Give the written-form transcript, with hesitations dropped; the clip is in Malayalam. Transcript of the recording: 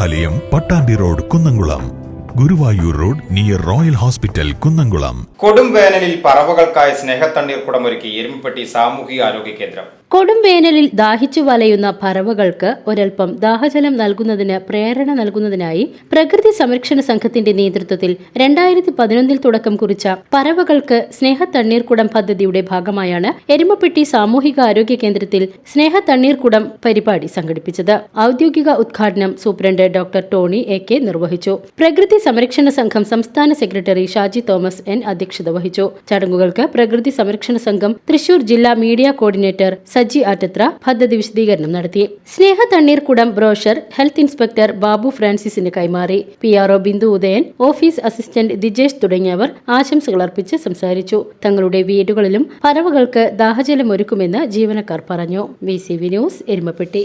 ദേവാലയം, Pattambi road, Kunnamkulam. Guruvayur road near royal hospital, Kunnamkulam. കൊടും വേനലിൽ പറവകൾക്കായി സ്നേഹത്തണ്ണീർക്കുടമൊരുക്കി എരുമപ്പെട്ടി സാമൂഹിക ആരോഗ്യ കേന്ദ്രം. കൊടും വേനലിൽ ദാഹിച്ചു വലയുന്ന പറവകൾക്ക് ഒരൽപ്പം ദാഹജലം നൽകുന്നതിന് പ്രേരണ നൽകുന്നതിനായി പ്രകൃതി സംരക്ഷണ സംഘത്തിന്റെ നേതൃത്വത്തിൽ 2011 തുടക്കം കുറിച്ച പറവകൾക്ക് സ്നേഹത്തണ്ണീർക്കുടം പദ്ധതിയുടെ ഭാഗമായാണ് എരുമപ്പെട്ടി സാമൂഹിക ആരോഗ്യ കേന്ദ്രത്തിൽ സ്നേഹത്തണ്ണീർക്കുടം പരിപാടി സംഘടിപ്പിച്ചത്. ഔദ്യോഗിക ഉദ്ഘാടനം സൂപ്രണ്ട് ഡോക്ടർ ടോണി എ.കെ. നിർവഹിച്ചു. പ്രകൃതി സംരക്ഷണ സംഘം സംസ്ഥാന സെക്രട്ടറി ഷാജി തോമസ് എൻ അധ്യക്ഷത വഹിച്ചു. ചടങ്ങുകൾക്ക് പ്രകൃതി സംരക്ഷണ സംഘം തൃശൂർ ജില്ലാ മീഡിയ കോർഡിനേറ്റർ സജി ആറ്റത്ര പദ്ധതി വിശദീകരണം നടത്തി. സ്നേഹത്തണ്ണീർക്കുടം ബ്രോഷർ ഹെൽത്ത് ഇൻസ്പെക്ടർ ബാബു ഫ്രാൻസിസിന് കൈമാറി. PRO Bindu Udayan, office assistant Dijesh തുടങ്ങിയവർ ആശംസകൾ അർപ്പിച്ച് സംസാരിച്ചു. തങ്ങളുടെ വീടുകളിലും പറവകൾക്ക് ദാഹജലം ഒരുക്കുമെന്ന് ജീവനക്കാർ പറഞ്ഞു. VCV news, Erumapetty.